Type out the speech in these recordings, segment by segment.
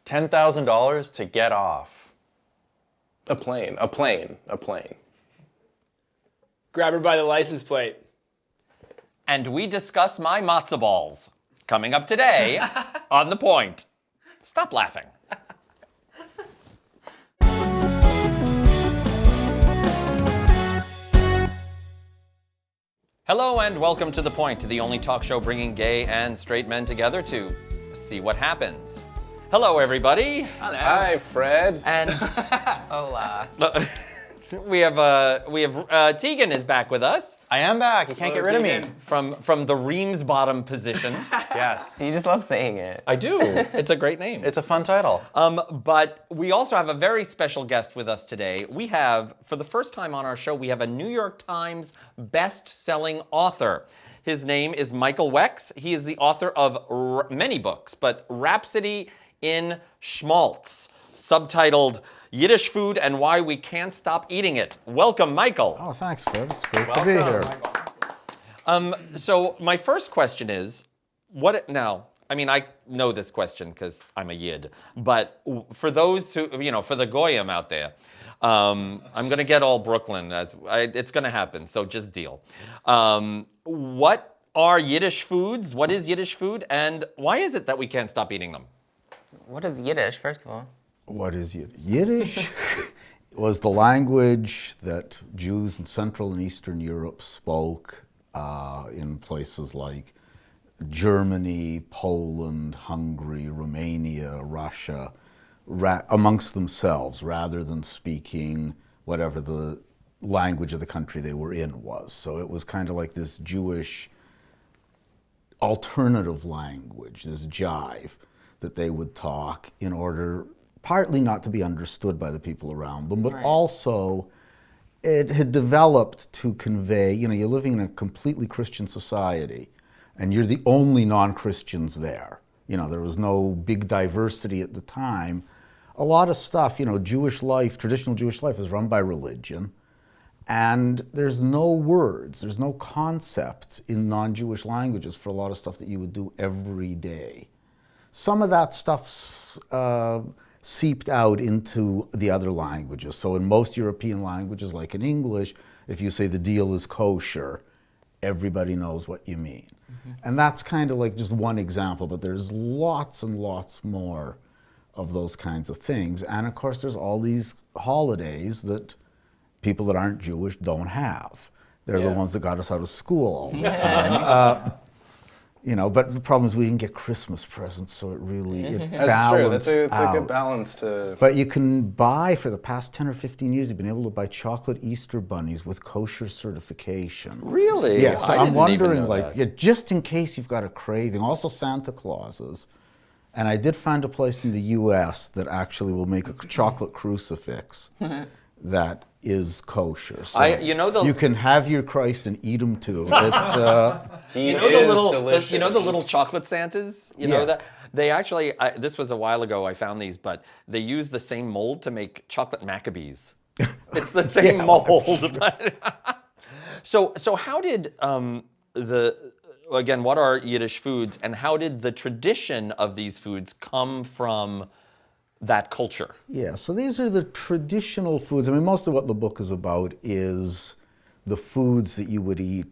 $10,000 to get off. A plane. Grab her by the license plate. And we discuss my matzo balls. Coming up today on The Point. Stop laughing. Hello and welcome to The Point, the only talk show bringing gay and straight men together to see what happens. Hello, everybody. Hello. Hi, Fred. And Hola. we have Tegan is back with us I am back. You can't get rid of me. from the Reams bottom position. Yes. You just love saying it. I do. It's a great name. It's a fun title. But we also have a very special guest with us today. We have, for the first time on our show, we have a New York Times best-selling author. His name is Michael Wex. He is the author of many books, but Rhapsody in Schmaltz, subtitled Yiddish Food and Why We Can't Stop Eating It. Welcome, Michael. Oh, thanks, Fred. It's great to be here. So my first question is, I know this question because I'm a Yid, but for those who, for the Goyim out there, I'm going to get all Brooklyn. It's going to happen, so just deal. What are Yiddish foods? What is Yiddish food? And why is it that we can't stop eating them? What is Yiddish, first of all? What is Yiddish? Yiddish was the language that Jews in Central and Eastern Europe spoke in places like Germany, Poland, Hungary, Romania, Russia, amongst themselves, rather than speaking whatever the language of the country they were in was. So it was kind of like this Jewish alternative language, this jive that they would talk in order partly not to be understood by the people around them, but also it had developed to convey, you're living in a completely Christian society and you're the only non-Christians there. There was no big diversity at the time. A lot of stuff, Jewish life, traditional Jewish life is run by religion, and there's no words, there's no concepts in non-Jewish languages for a lot of stuff that you would do every day. Some of that stuff's seeped out into the other languages. So in most European languages, like in English, if you say the deal is kosher, everybody knows what you mean. Mm-hmm. And that's kind of like just one example, but there's lots and lots more of those kinds of things. And of course, there's all these holidays that people that aren't Jewish don't have. They're the ones that got us out of school all the time. But the problem is we didn't get Christmas presents, so it That's balanced true. It's a out. good balance to. But you can buy, for the past 10 or 15 years, you've been able to buy chocolate Easter bunnies with kosher certification. Really? Yeah, so I I'm didn't wondering, even know that. just in case you've got a craving, also Santa Clauses. And I did find a place in the U.S. that actually will make a chocolate crucifix that is kosher. So you can have your Christ and eat them too. It's the little chocolate Santas. That they actually. This was a while ago. I found these, but they use the same mold to make chocolate Maccabees. It's the same mold. So how did what are Yiddish foods, and how did the tradition of these foods come from that culture? Yeah, so these are the traditional foods. Most of what the book is about is the foods that you would eat,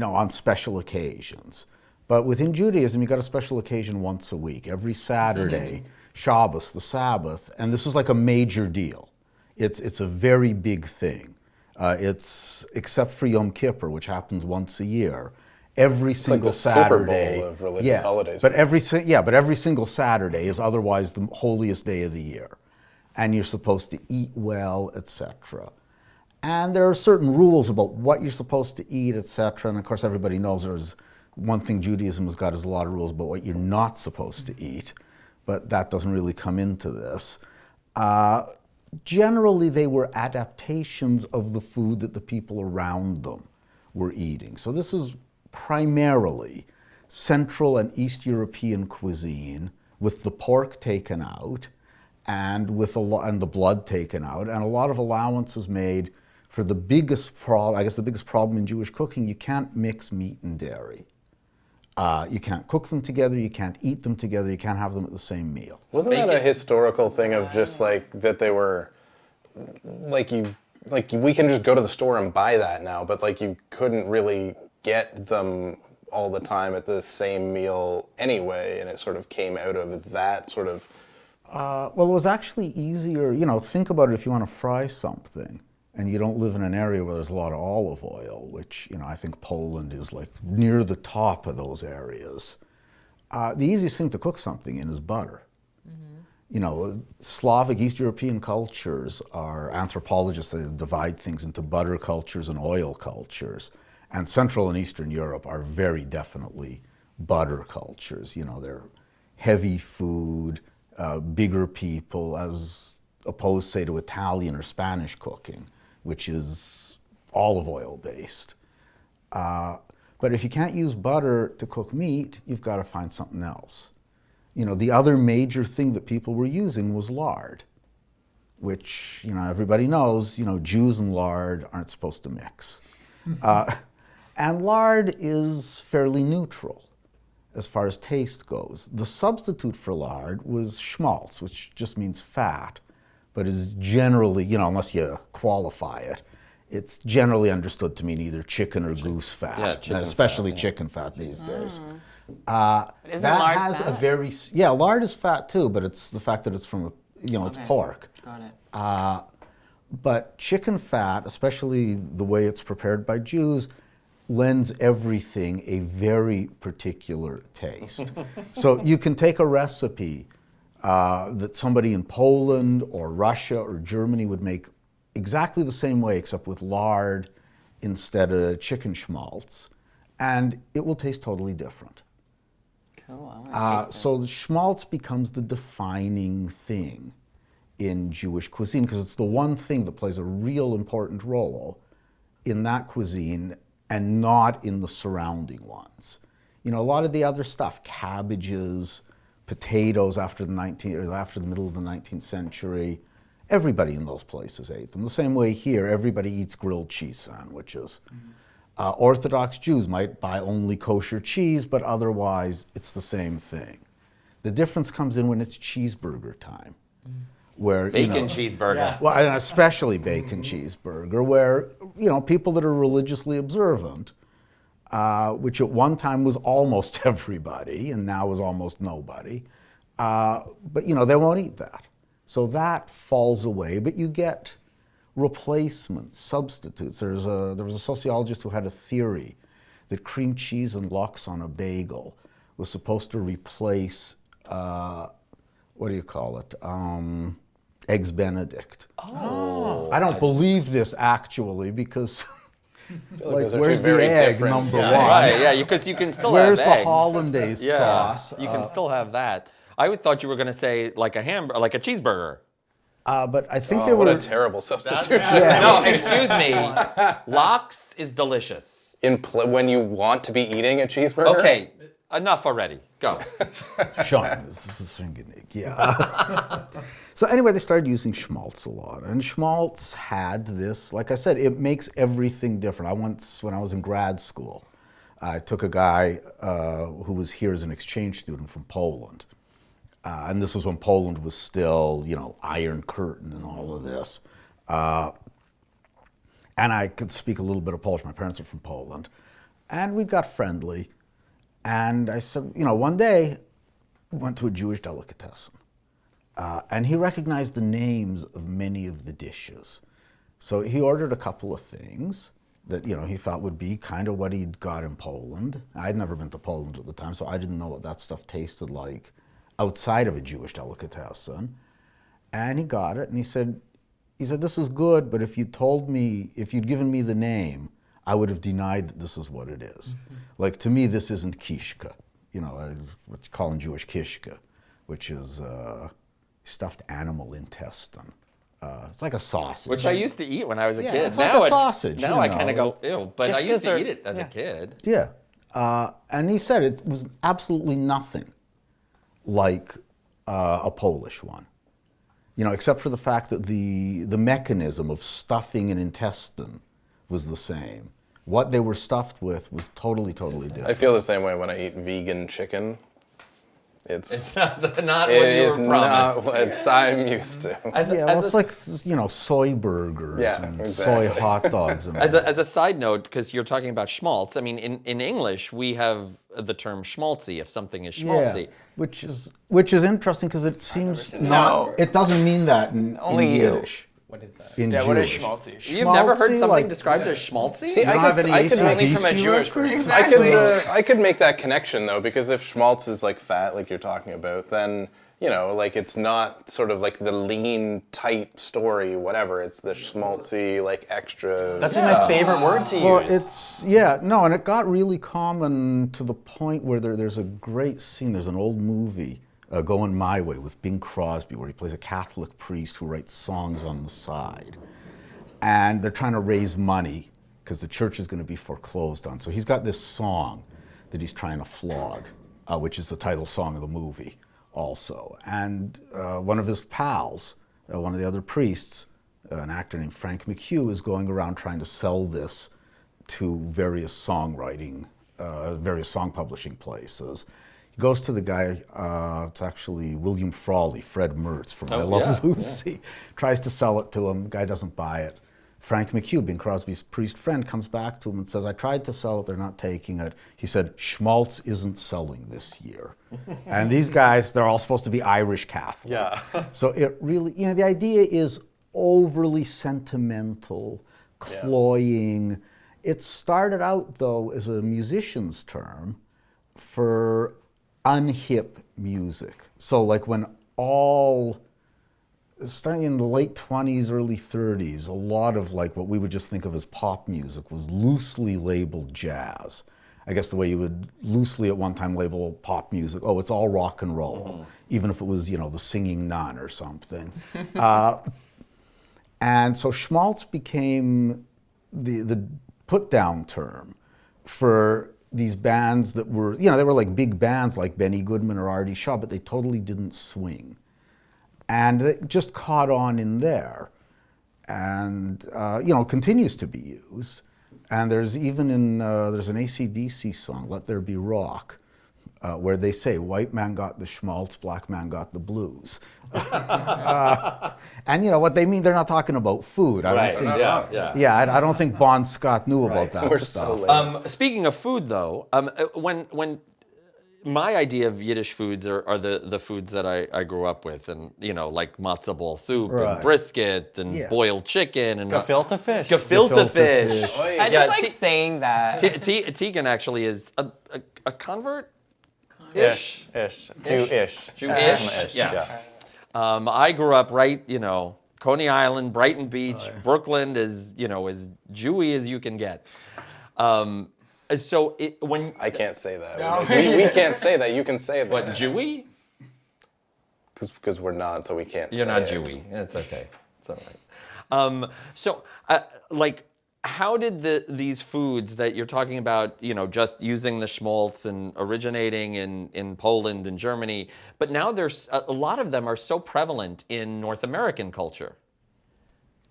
on special occasions. But within Judaism, you got a special occasion once a week, every Saturday, Shabbos, the Sabbath, and this is like a major deal. It's a very big thing. It's except for Yom Kippur, which happens once a year. Every single like the Saturday, Super Bowl of religious holidays. But every single Saturday is otherwise the holiest day of the year, and you're supposed to eat well, etc. And there are certain rules about what you're supposed to eat, etc. And of course, everybody knows there's one thing Judaism has got is a lot of rules about what you're not supposed to eat, but that doesn't really come into this. Generally, they were adaptations of the food that the people around them were eating. So this is primarily Central and East European cuisine, with the pork taken out and the blood taken out, and a lot of allowances made for the biggest problem. I guess the biggest problem in Jewish cooking: you can't mix meat and dairy. You can't cook them together, you can't eat them together, you can't have them at the same meal. Wasn't that a historical thing of just like that they were like we can just go to the store and buy that now, but like you couldn't really get them all the time at the same meal anyway, and it sort of came out of that sort of. Well, it was actually easier, think about it if you want to fry something and you don't live in an area where there's a lot of olive oil, which, I think Poland is like near the top of those areas. The easiest thing to cook something in is butter. Slavic, East European cultures are anthropologists. They divide things into butter cultures and oil cultures. And Central and Eastern Europe are very definitely butter cultures. They're heavy food, bigger people, as opposed, say, to Italian or Spanish cooking, which is olive oil based. But if you can't use butter to cook meat, you've got to find something else. The other major thing that people were using was lard, which, everybody knows, Jews and lard aren't supposed to mix. And lard is fairly neutral as far as taste goes. The substitute for lard was schmaltz, which just means fat, but is generally, unless you qualify it, it's generally understood to mean either chicken or goose fat, Yeah, chicken and especially fat, yeah. chicken fat these days. Isn't That lard has fat? a very, lard is fat too, but it's the fact that it's from, it's Okay. pork. Got it. But chicken fat, especially the way it's prepared by Jews, lends everything a very particular taste. So you can take a recipe that somebody in Poland or Russia or Germany would make exactly the same way, except with lard instead of chicken schmaltz, and it will taste totally different. Cool. I want to taste So the schmaltz becomes the defining thing in Jewish cuisine because it's the one thing that plays a real important role in that cuisine and not in the surrounding ones. A lot of the other stuff, cabbages, potatoes after the middle of the 19th century, everybody in those places ate them. The same way here, everybody eats grilled cheese sandwiches. Orthodox Jews might buy only kosher cheese, but otherwise it's the same thing. The difference comes in when it's cheeseburger time. Where, Bacon cheeseburger. Well, and especially bacon cheeseburger, where, people that are religiously observant, which at one time was almost everybody and now is almost nobody, but, they won't eat that. So that falls away, but you get replacements, substitutes. There was a sociologist who had a theory that cream cheese and lox on a bagel was supposed to replace, what do you call it? Eggs Benedict. Oh. I don't believe this actually because Like those are where's two very the egg, different. number one? Right, because you can still Where's have the eggs. hollandaise Yeah, sauce? you can still have that. I thought you were going to say like a like a cheeseburger. But I think Oh, they what were. a terrible substitution. No, excuse me. Lox is delicious. When you want to be eating a cheeseburger? Okay, enough already. Go. Sean, this is Singanik, yeah. So anyway, they started using schmaltz a lot. And schmaltz had this, like I said, it makes everything different. When I was in grad school, I took a guy who was here as an exchange student from Poland. And this was when Poland was still, Iron Curtain and all of this. And I could speak a little bit of Polish. My parents are from Poland. And we got friendly. And I said, one day, we went to a Jewish delicatessen. And he recognized the names of many of the dishes. So he ordered a couple of things that, he thought would be kind of what he'd got in Poland. I'd never been to Poland at the time, so I didn't know what that stuff tasted like outside of a Jewish delicatessen. And he got it, and he said, this is good, but if you'd given me the name, I would have denied that this is what it is. Mm-hmm. Like, to me, this isn't kishka, what you call in Jewish kishka, which is stuffed animal intestine. It's like a sausage. Which I used to eat when I was a kid. It's like a sausage. Now I kind of go, ew, but I used to Kishkas eat it as a kid. Yeah. And he said it was absolutely nothing like a Polish one. Except for the fact that the mechanism of stuffing an intestine was the same. What they were stuffed with was totally different. I feel the same way when I eat vegan chicken. It's not it what you is were not promised. what I'm used to. Yeah, well, it's like, soy burgers Yeah, and exactly. soy hot dogs. And As a side note, because you're talking about schmaltz, I mean, in English, we have the term schmaltzy if something is schmaltzy. which is interesting because it seems not. It doesn't mean that in Yiddish. What is that? In Yeah, what is Jewish. schmaltzy? You've never heard Schmaltzy, something like- described as schmaltzy? See, You don't have any I could Only ACDC from a Jewish records? person. I could make that connection though, because if schmaltz is like fat, like you're talking about, then like it's not sort of like the lean, tight story, whatever. It's the schmaltzy, like extra. That's my favorite word to use. Well, and it got really common to the point where there's a great scene. There's an old movie, Going My Way, with Bing Crosby, where he plays a Catholic priest who writes songs on the side. And they're trying to raise money because the church is going to be foreclosed on. So he's got this song that he's trying to flog, which is the title song of the movie also. And one of his pals, one of the other priests, an actor named Frank McHugh, is going around trying to sell this to various song publishing places. He goes to the guy, it's actually William Frawley, Fred Mertz from I Love Lucy, tries to sell it to him, the guy doesn't buy it. Frank McHugh, Bing Crosby's priest friend, comes back to him and says, I tried to sell it, they're not taking it. He said, schmaltz isn't selling this year. And these guys, they're all supposed to be Irish Catholic. Yeah. So it really, the idea is overly sentimental, cloying. It started out, though, as a musician's term for unhip music. So like when starting in the late 20s, early 30s, a lot of like what we would just think of as pop music was loosely labeled jazz. I guess the way you would loosely at one time label pop music, it's all rock and roll, even if it was, the Singing Nun or something. And so schmaltz became the put-down term for these bands that were, they were like big bands like Benny Goodman or Artie Shaw, but they totally didn't swing. And it just caught on in there and, continues to be used. And there's even there's an AC/DC song, Let There Be Rock, where they say, white man got the schmaltz, black man got the blues. And what they mean, they're not talking about food. I don't think Bon Scott knew about that We're stuff. so late. Speaking of food, though, when my idea of Yiddish foods are the foods that I grew up with, and like matzo ball soup and brisket and boiled chicken and Gefilte fish. gefilte fish. I just like saying that. Tegan actually is a convert. Ish. Jew-ish. Jew-ish. Yeah. I grew up right, Coney Island, Brighton Beach, Brooklyn is as Jewy as you can get. So when I can't say that. We can't say that. You can say that. what Jewy? Because we're not, so we can't. You're say not it. Jewy. It's okay. It's all right. So how did these foods that you're talking about, just using the schmaltz and originating in Poland and Germany, but now there's a lot of them are so prevalent in North American culture.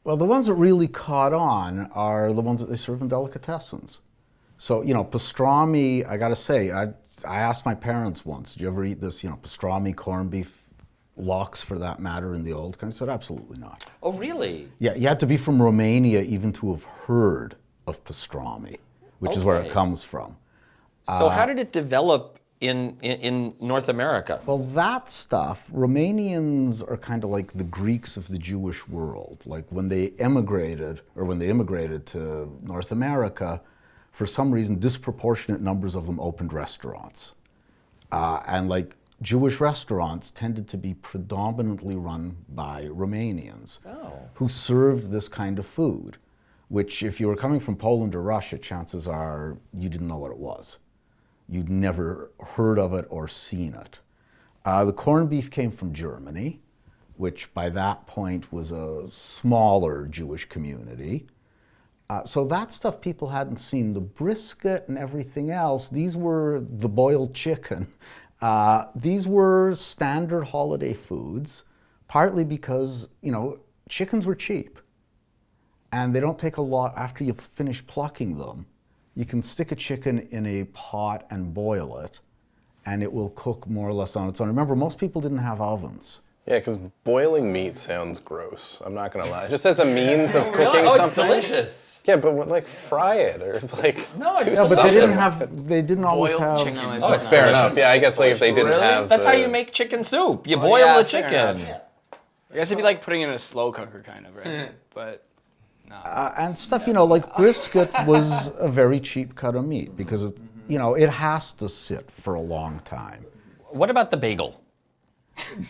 Well, the ones that really caught on are the ones that they serve in delicatessens. So, pastrami, I gotta say, I asked my parents once, did you ever eat this, pastrami, corned beef, lox for that matter in the old country? I said, absolutely not. Oh, really? Yeah, you had to be from Romania even to have heard of pastrami, which is where it Okay. comes from. So how did it develop in North America? Well, that stuff, Romanians are kind of like the Greeks of the Jewish world. Like when they immigrated to North America, for some reason, disproportionate numbers of them opened restaurants. And like Jewish restaurants tended to be predominantly run by Romanians who served this kind of food, which if you were coming from Poland or Russia, chances are you didn't know what it was. You'd never heard of it or seen it. The corned beef came from Germany, which by that point was a smaller Jewish community. So that stuff people hadn't seen. The brisket and everything else, these were the boiled chicken. These were standard holiday foods, partly because, chickens were cheap. And they don't take a lot, after you finish plucking them, you can stick a chicken in a pot and boil it, and it will cook more or less on its own. Remember, most people didn't have ovens. Yeah, because boiling meat sounds gross. I'm not gonna lie. Just as a means of cooking Really? Oh, something. it's delicious. Yeah, but like fry it or it's like. No, it's do Yeah, but they something. didn't have. They didn't always Boiled have. chicken. Oh, it's Fair delicious. enough. Yeah, I guess like if they didn't have. That's how the- you make chicken soup. You Well, boil yeah, the fair chicken. enough. I guess it'd be like putting it in a slow cooker, kind of, right? But And stuff, like brisket was a very cheap cut of meat because, it has to sit for a long time. What about the bagel?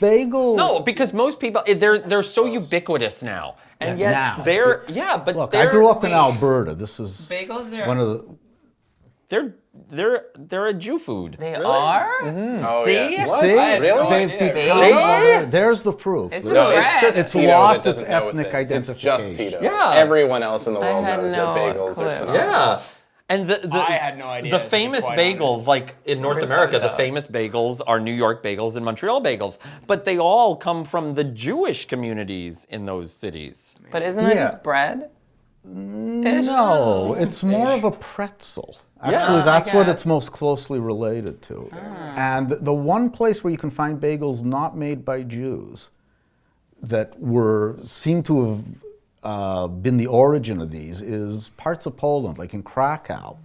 Bagel. No, because most people they're so ubiquitous now, and yet now. but Look, they're, I grew up in Alberta. This is Bagels are. one of the. they're a Jew food. They are? Oh, See? yeah. What? See, I had no they've idea. become. See? There's the proof. It's just No, bread. it's just It's Tito lost that its doesn't know ethnic things. It's just identification. Tito. Yeah. Everyone else in the world had knows no that bagels are clue. synonymous. Yeah. And I had no idea, The to be famous quite bagels, honest. like in North America, the famous bagels are New York bagels and Montreal bagels. But they all come from the Jewish communities in those cities. But isn't it Yeah. just bread? No, it's more of a pretzel. Actually, I that's what guess. it's most closely related to. And the one place where you can find bagels not made by Jews that seem to have been the origin of these is parts of Poland, like in Krakow.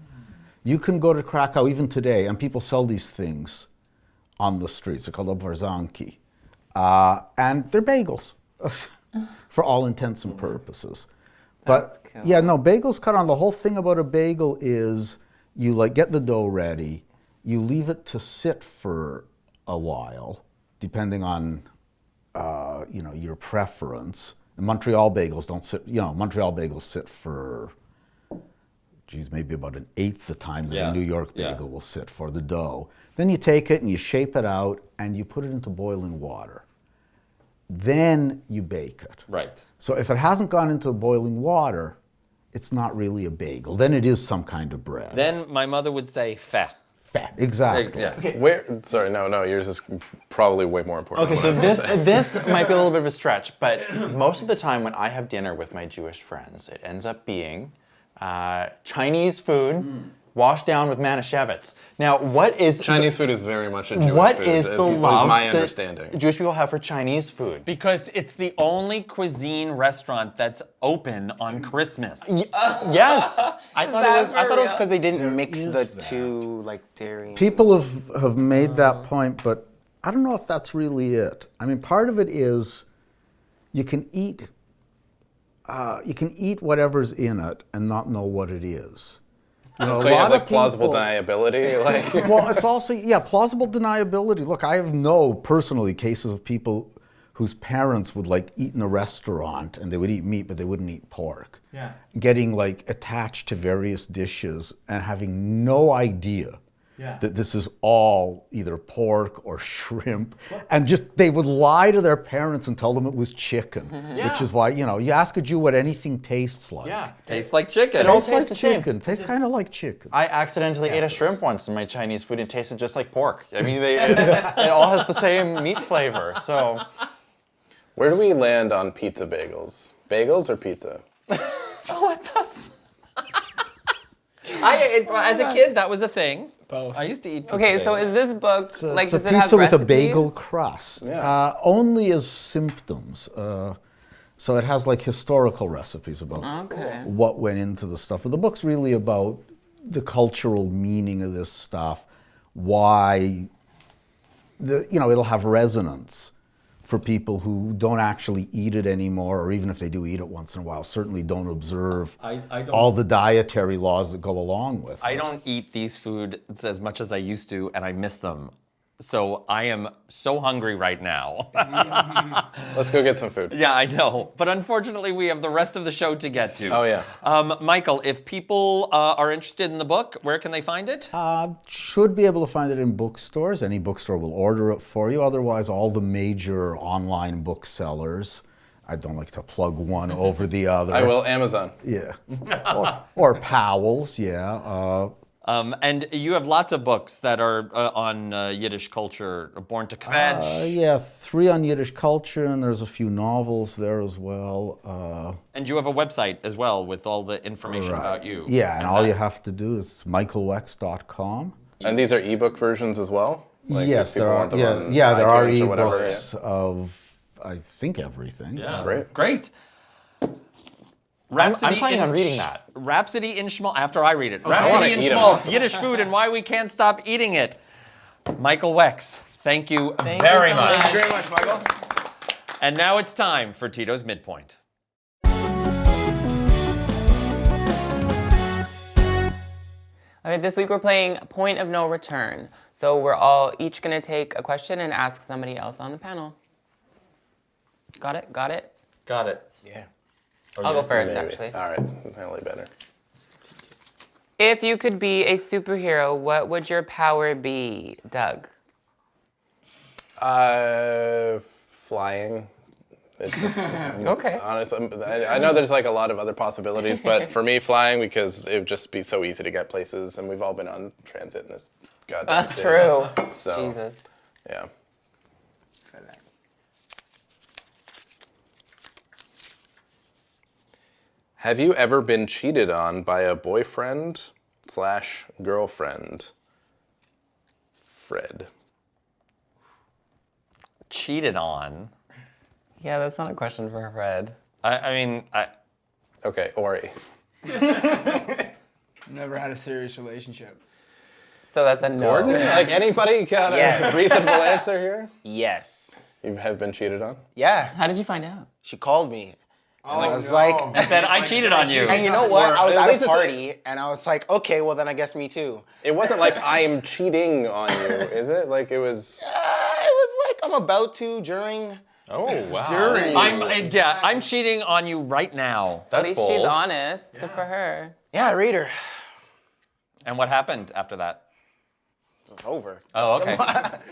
You can go to Krakow even today, and people sell these things on the streets. They're called obwarzanki. And they're bagels, for all intents and purposes. But That's cool. yeah, no, bagels cut on. The whole thing about a bagel is you get the dough ready, you leave it to sit for a while, depending on your preference. And Montreal bagels don't sit. Montreal bagels sit for, maybe about an eighth the time that Yeah, a New York yeah. bagel will sit for the dough. Then you take it and you shape it out and you put it into boiling water. Then you bake it. Right. So if it hasn't gone into the boiling water, it's not really a bagel. Then it is some kind of bread. Then my mother would say fat. Fat. Exactly. Yeah. Sorry, no, yours is probably way more important. Okay, so this might be a little bit of a stretch, but most of the time when I have dinner with my Jewish friends, it ends up being Chinese food washed down with Manischewitz. Now, what is Chinese food is very much a Jewish what food. is is the love my that understanding. Jewish people have for Chinese food? Because it's the only cuisine restaurant that's open on Christmas. Yes, I thought it was. I thought it was because they didn't mix is the that. two like dairy. People have made that point, but I don't know if that's really it. I mean, part of it is you can eat whatever's in it and not know what it is. So you have like plausible deniability, like. Well, it's also plausible deniability. Look, I have personally cases of people whose parents would eat in a restaurant and they would eat meat, but they wouldn't eat pork. Yeah. Getting attached to various dishes and having no idea that this is all either pork or shrimp, and they would lie to their parents and tell them it was chicken, which is why you ask a Jew what anything tastes like. Yeah, Tastes like chicken. It all Tastes tastes like the same. chicken. Tastes kind of like chicken. I accidentally ate a shrimp once in my Chinese food and it tasted just like pork. I mean, it all has the same meat flavor. So, Where do we land on pizza bagels? Bagels or pizza? As a kid, that was a thing. Both. I used to eat pizza Okay, so bagels. is this book It's does a it have pizza with recipes? a bagel crust. Yeah. Only as symptoms. So it has historical recipes about Okay. what went into the stuff. But the book's really about the cultural meaning of this stuff, why it'll have resonance for people who don't actually eat it anymore, or even if they do eat it once in a while, certainly don't observe I don't- all the dietary laws that go along with I it. don't eat these foods as much as I used to, and I miss them. So I am so hungry right now. Let's go get some food. Yeah, I know. But unfortunately, we have the rest of the show to get to. Oh, yeah. Michael, if people are interested in the book, where can they find it? Should be able to find it in bookstores. Any bookstore will order it for you. Otherwise, all the major online booksellers. I don't like to plug one over the other. I will. Amazon. Yeah. or Powell's, yeah. And you have lots of books that are on Yiddish culture, Born to Kvetch. Yeah, 3 on Yiddish culture, and there's a few novels there as well. And you have a website as well with all the information Right. about you. Yeah, and all you have to do is michaelwex.com. And these are ebook versions as well? Like, Yes, if people there are. want them on Yeah, there are iTunes or whatever, ebooks of, I think, everything. Yeah. Great. Great. I'm planning on reading that. Rhapsody in Schmaltz, after I read it. wanna Rhapsody in eat 'em Schmaltz, also. Yiddish food and why we can't stop eating it. Michael Wex, thank you Thank very you so much. much. Thank you very much, Michael. And now it's time for Tito's Midpoint. Okay, this week we're playing Point of No Return. So we're all each gonna take a question and ask somebody else on the panel. Got it? Got it? Got it. Yeah. I'll go first, Maybe. actually. All right, apparently better. If you could be a superhero, what would your power be, Doug? Flying. It's just, Okay. honestly, I know there's like a lot of other possibilities, but for me, flying, because it would just be so easy to get places, and we've all been on transit in this goddamn That's city. true. So, Jesus. yeah. Have you ever been cheated on by a boyfriend/girlfriend? Fred. Cheated on. Yeah, that's not a question for Fred. I mean, Okay, Ori. Never had a serious relationship. So that's a no. Gordon? Like, anybody got a Yes. reasonable answer here? Yes. You have been cheated on? Yeah. How did you find out? She called me. Oh, I was like, I said I cheated on you. and you know what? Or I was at at least a it's like- party, and I was like, okay, well then I guess me too. It wasn't like I'm cheating on you, is it? Like it was. It was like I'm about to during. Oh, wow. I'm cheating on you right now. At That's least bold. she's honest. Good for her. Yeah, I read her. And what happened after that? It's over. Oh, okay. Okay.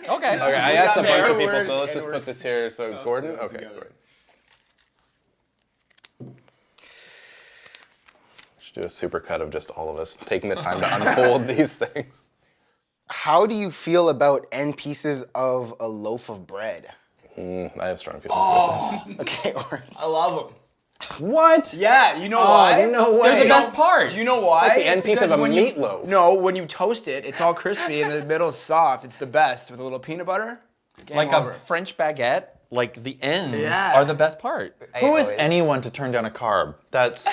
Okay, I asked a bunch of people, word, so let's and just we're put this here. So Gordon? Okay, together. Gordon. Should do a super cut of just all of us taking the time to unfold these things. How do you feel about end pieces of a loaf of bread? I have strong feelings with Okay, or I love them. this. What? Yeah, you know why? no way. They're the best part. Do you know why? like the end piece of because a when you- meatloaf. No, when you toast it, it's all crispy and the middle's soft. It's the best with a little peanut butter. Game Like over. a French baguette, like the ends Yeah. are the best part. Who is always- anyone to turn down a carb? That's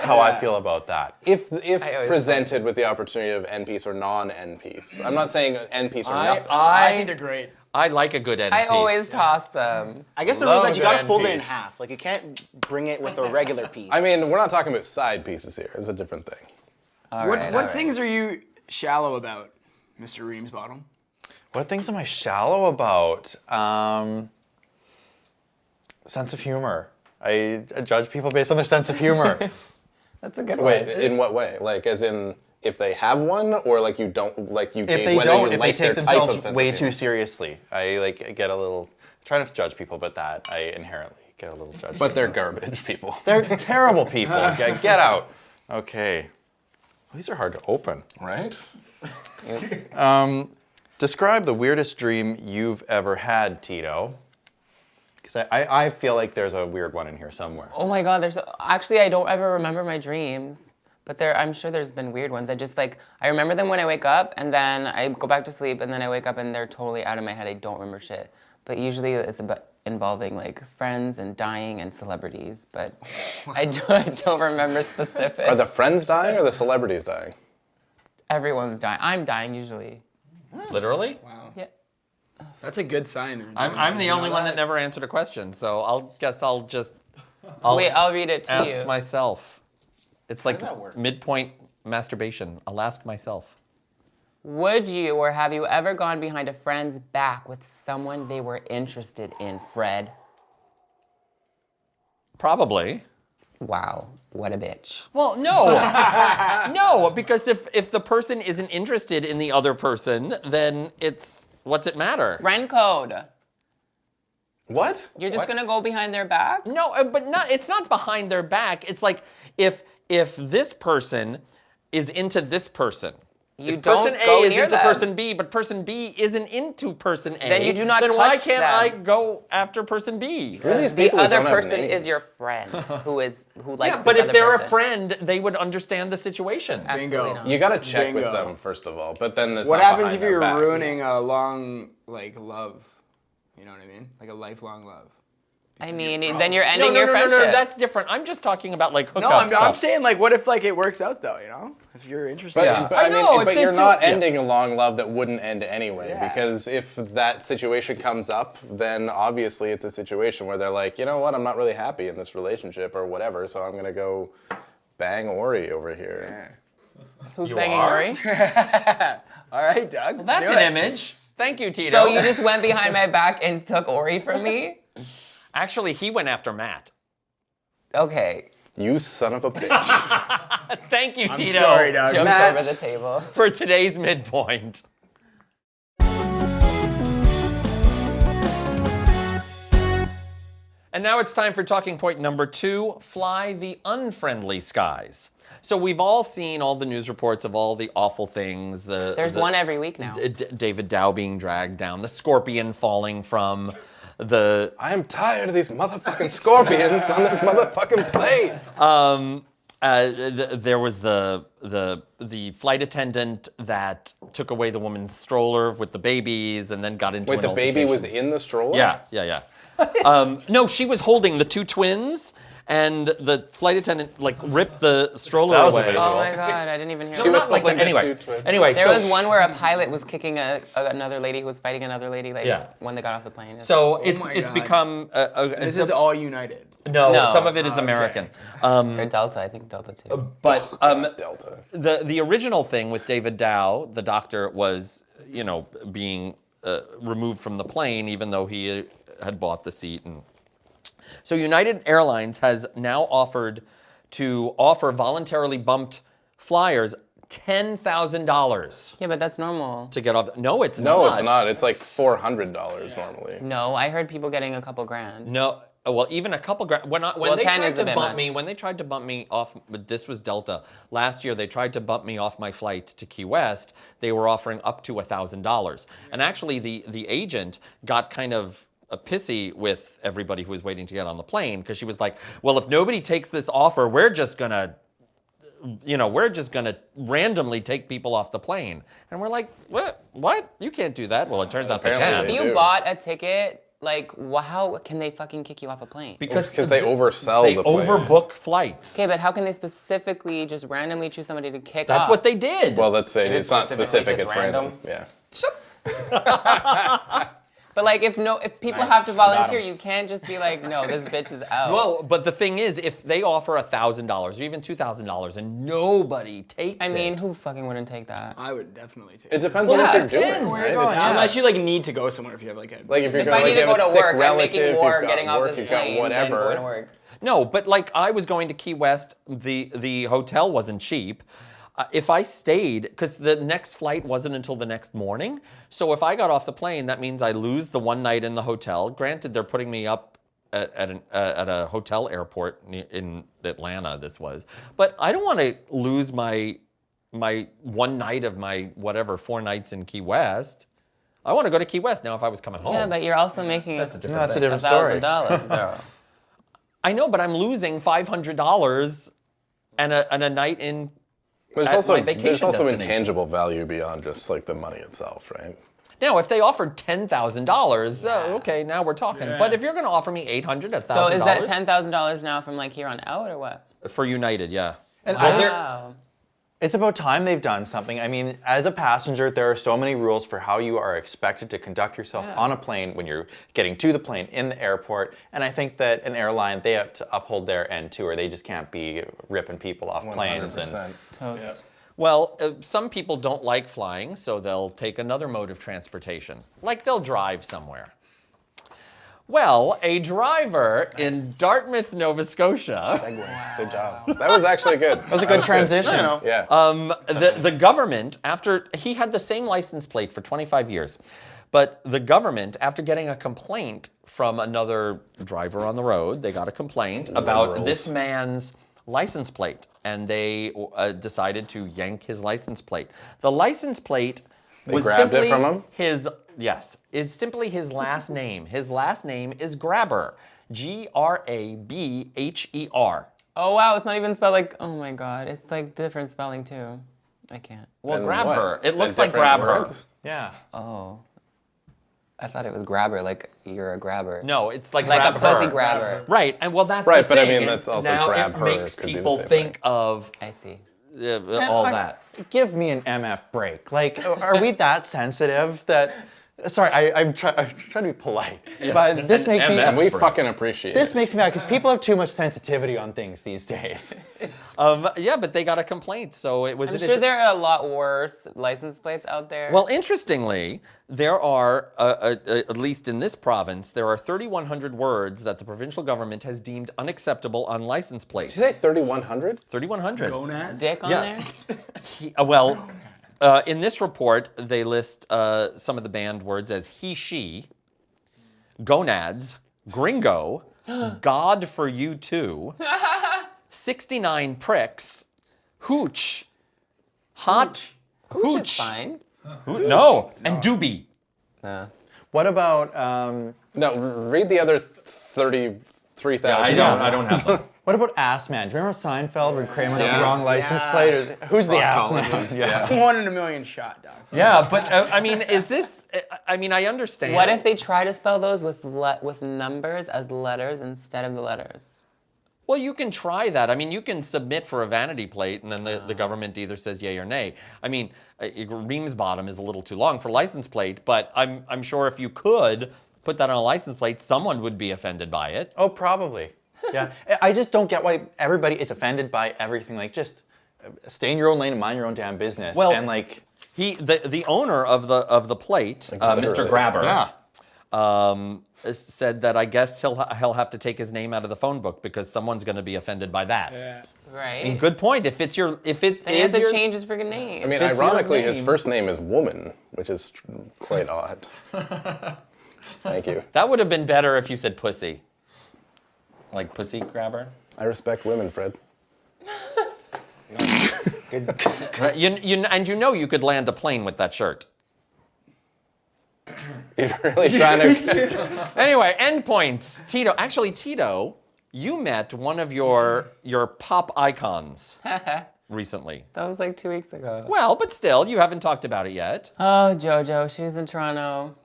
how I feel about that. If always presented with the opportunity of end piece or non-end piece, I'm not saying end piece or nothing. I think they're great. I like a good end I piece. always toss them. I guess the Love rule is that you a good gotta end fold it in piece. half. Like you can't bring it with a regular piece. I mean, we're not talking about side pieces here. It's a different thing. All What right, what all right. things are you shallow about, Mr. Reamsbottom? What things am I shallow about? Sense of humor. I judge people based on their sense of humor. That's a good Wait, one. in what way? Like, as in, if they have one, or like you don't, like you If gauge they whether don't, you if they like their take type of themselves sense way of too humor. seriously, I like get a little. Try not to judge people, but that I inherently get a little judgy. But they're garbage people. they're terrible people. Get out. Okay. These are hard to open. Right? Describe the weirdest dream you've ever had, Tito. Because I feel like there's a weird one in here somewhere. Oh my God, actually I don't ever remember my dreams, but I'm sure there's been weird ones. I remember them when I wake up, and then I go back to sleep, and then I wake up and they're totally out of my head. I don't remember shit. But usually it's about involving like friends and dying and celebrities, but I don't remember specifics. Are the friends dying or the celebrities dying? Everyone's dying. I'm dying usually. Literally? Yeah. That's a good sign. I'm the only one that never answered a question, so I'll Wait, I'll read it to ask you. myself. It's like that work? midpoint masturbation. I'll ask myself. Would you or have you ever gone behind a friend's back with someone they were interested in, Fred? Probably. Wow, what a bitch. Well, no. No, because if the person isn't interested in the other person, then what's it matter? Friend code. What? You're just gonna go behind their back? No, but it's not behind their back. It's like if this person is into this person, You If don't person A go is near into them. person B, but person B isn't into person A, Then you do not then why touch can't them. I go after person B? Who are these The people who other don't have person is names? your friend who likes Yeah, this but if other they're a person. friend, they would understand the situation. Absolutely Bingo. not. You gotta check with Bingo. them first of all, but then there's What not happens behind if their you're back. ruining a long, love? You know what I mean? Like a lifelong love. I mean, then you're No, ending no, your no, no, friendship. no, that's different. I'm just talking about like hookup No, I'm stuff. saying like, what if like it works out though? You know, if you're interested. But, but I know, if but they you're do- not yeah. ending a long love that wouldn't end anyway. Yeah. Because if that situation comes up, then obviously it's a situation where they're like, you know what, I'm not really happy in this relationship or whatever, so I'm gonna go bang Ori over here. Who's You banging are? Ori? All right, Doug. That's do an it. image. Thank you, Tito. So you just went behind my back and took Ori from me? Actually, he went after Matt. Okay. You son of a bitch. Thank you, I'm Tito, sorry, Doug. Jumps Matt. over the table. for today's midpoint. And now it's time for talking point number 2, fly the unfriendly skies. So we've all seen all the news reports of all the awful things. There's one every week now. David Dow being dragged down, the scorpion falling from the... I am tired of these motherfucking scorpions on this motherfucking plane. There was the flight attendant that took away the woman's stroller with the babies and then got into Wait, an the baby was altercation. in the stroller? Yeah. No, she was holding the 2 twins, and the flight attendant like ripped the stroller That was away. amazing. Oh my god, I didn't even hear She that. was Not like that. holding the Anyway, 2 twins. anyway, There so was one where a pilot was kicking another lady who was fighting another lady, like Yeah. when they got off the plane. so my it's God. become This is all United. no, No. some of it is Okay. American. Or Delta, I think Delta too. But Delta. the original thing with David Dow, the doctor, was being removed from the plane even though he had bought the seat. And so United Airlines has now offered to offer voluntarily bumped flyers $10,000 Yeah, but that's normal. to get off. No, it's No, not. it's not. It's like $400 normally. No, I heard people getting a couple grand. No, well, even a couple grand. When Well, they 10 tried is a to bit bump much. me, when they tried to bump me off, but this was Delta last year. They tried to bump me off my flight to Key West. They were offering up to $1,000, and actually, the agent got kind of pissy with everybody who was waiting to get on the plane because she was like, "Well, if nobody takes this offer, we're just gonna." We're just gonna randomly take people off the plane, and we're like, what? What? You can't do that. Well, it turns out they Apparently can If they you do. bought a ticket, like, how can they fucking kick you off a plane? Because they oversell they the planes. overbook flights. Okay, but how can they specifically just randomly choose somebody to kick That's off? what they did. Well, let's say If it's not specific, specific, it's it's random. random. Yeah. But like, if people Nice. have to volunteer, Got 'em. you can't just be like, no, this bitch is out. Well, but the thing is, if they offer $1,000 or even $2,000 and nobody takes I mean, it, who fucking wouldn't take that? I would definitely take It it. depends on Well, what yeah, you're doing, depends. right? Where you're going, yeah. Unless you like need to go somewhere if you have like a Like if you're If going I need like, to you go have a to sick work, I'm relative, making more you've got getting off work, this you've got plane than whatever. going to work. no. But like, I was going to Key West. The hotel wasn't cheap. If I stayed, because the next flight wasn't until the next morning, so if I got off the plane, that means I lose the one night in the hotel. Granted, they're putting me up at a hotel airport in Atlanta. This was, but I don't want to lose my one night of my 4 nights in Key West. I want to go to Key West now. If I was coming home, Yeah, but you're also making That's a different story. $1,000, bro. I know, but I'm losing $500 and a night in. There's At also my vacation there's also destination. intangible value beyond just like the money itself, right? Now, if they offered $10,000, okay, now we're talking. But if you're going to offer me $800, $1,000, So is that $10,000 now from like here on out or what? for United? Yeah. And Wow. it's about time they've done something. I mean, as a passenger, there are so many rules for how you are expected to conduct yourself on a plane when you're getting to the plane in the airport. And I think that an airline, they have to uphold their end too, or they just can't be ripping people off planes. And 100%. Totes. Well, some people don't like flying, so they'll take another mode of transportation, like they'll drive somewhere. Well, a driver in Dartmouth, Nova Scotia. Good job. That was actually good. That was a good transition. Yeah. The government, after he had the same license plate for 25 years, but the government, after getting a complaint from another driver on the road, they got a complaint about Liberals. this man's license plate, and they decided to yank his license plate. The license plate was grabbed it simply from him? is simply his last name. His last name is Grabber, Grabher. Oh wow, it's not even spelled like. Oh my god, it's like different spelling too. I can't. Well, And grab what? her. It The looks like different grab her. words? Yeah. Oh, I thought it was grabber, like you're a grabber. No, it's like like grab a pussy her. grabber. Right, and well, that's Right, the but I thing. mean, that's also now grab it her makes could be the people same think thing. of I see. all Like, that. Give me an MF break. Like, are we that sensitive that? Sorry, I'm trying to be polite, but this makes me. MF. And we Break. fucking appreciate This it. makes me mad because people have too much sensitivity on things these days. Yeah, but they got a complaint, so it was. I'm sure there are a lot worse license plates out there. Well, interestingly, there are, at least in this province, there are 3,100 words that the provincial government has deemed unacceptable on license plates. Did you say 3,100? 3,100. Gonads? dick on Yes. there. In this report, they list some of the banned words as he, she, gonads, gringo, God for you too, 69 pricks, hooch, hot, Which is fine. no, and doobie. What about No, read the other 33,000. I don't have them. what about ass man? Do you remember Seinfeld when Kramer got the wrong license plate? Who's the ass man? Yeah. 1 in a million shot, dog. Yeah, but I mean, is this? I mean, I understand. What if they try to spell those with numbers as letters instead of the letters? Well, you can try that. I mean, you can submit for a vanity plate, and then the government either says yay or nay. I mean, Reams bottom is a little too long for license plate, but I'm sure if you could put that on a license plate, someone would be offended by it. Oh, probably. Yeah. I just don't get why everybody is offended by everything. Like, just stay in your own lane and mind your own damn business. Well, and like, The owner of the plate, Mr. literally. Grabber, yeah. said that I guess he'll have to take his name out of the phone book because someone's going to be offended by that. Right. And good point. If it then he is has to your, change his freaking name. I mean, It's your ironically, his name. first name is Woman, which is quite odd. Thank you. that would have been better if you said pussy, like pussy grabber. I respect women, Fred. Right? And you could land a plane with that shirt. You're really trying to. Anyway, endpoints. Tito. Actually, Tito, you met one of your pop icons recently. That was like 2 weeks ago. Well, but still, you haven't talked about it yet. Oh, JoJo, she was in Toronto.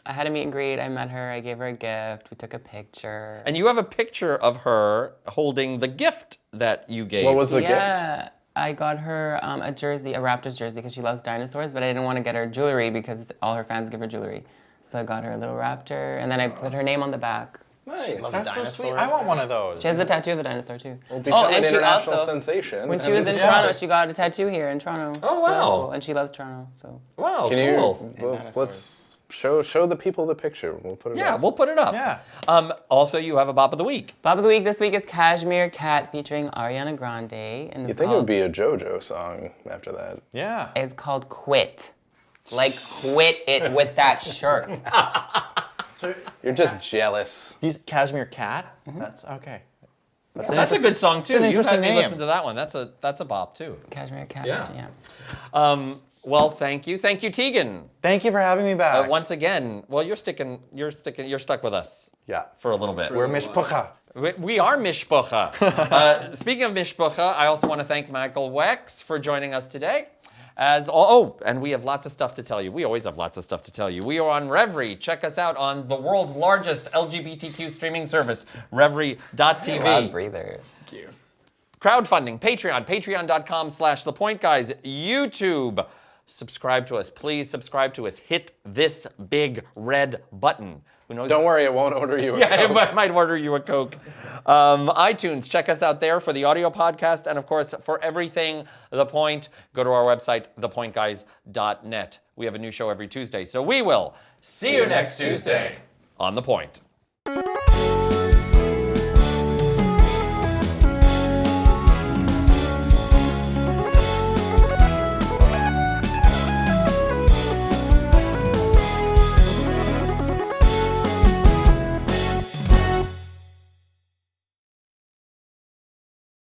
I had a meet and greet. I met her. I gave her a gift. We took a picture. And you have a picture of her holding the gift that you gave. What was the gift? Yeah, I got her a jersey, a Raptors jersey, because she loves dinosaurs, but I didn't want to get her jewelry because all her fans give her jewelry. So I got her a little raptor, and then I put her name on the back. Nice. That's so sweet. I want one of those. She has the tattoo of a dinosaur, too. Become an she international also, sensation. when she was in Yeah. Toronto, she got a tattoo here in Toronto. Oh, So that's wow. cool. And she loves Toronto, so. Wow, Can you? cool. Let's show the people the picture. We'll put it Yeah, up. we'll put it up. Yeah. Also, you have a Bop of the Week. Bop of the Week this week is Cashmere Cat featuring Ariana Grande. And You think it would be a JoJo song after that? Yeah. It's called Quit. Like, quit it with that shirt. You're just jealous. Use Cashmere Cat. That's okay. That's a good song too. an You've had interesting me name. listen to that one. That's a bop too. Cashmere Cat, Yeah. yeah. Well, thank you, Tegan. Thank you for having me back. Once again, well, you're stuck with us Yeah. for a little bit. We're mishpucha. We are mishpucha. Speaking of mishpucha, I also want to thank Michael Wex for joining us today. And we have lots of stuff to tell you. We always have lots of stuff to tell you. We are on Revry. Check us out on the world's largest LGBTQ streaming service, Revry.tv. Loud breathers. Crowdfunding, Patreon, patreon.com/thepointguys, YouTube. Subscribe to us. Please subscribe to us. Hit this big red button. Who knows? Don't worry, it won't order you a Yeah, Coke. I might order you a Coke. iTunes, check us out there for the audio podcast. And of course, for everything The Point, go to our website, thepointguys.net. We have a new show every Tuesday. So we will see you next Tuesday on The Point.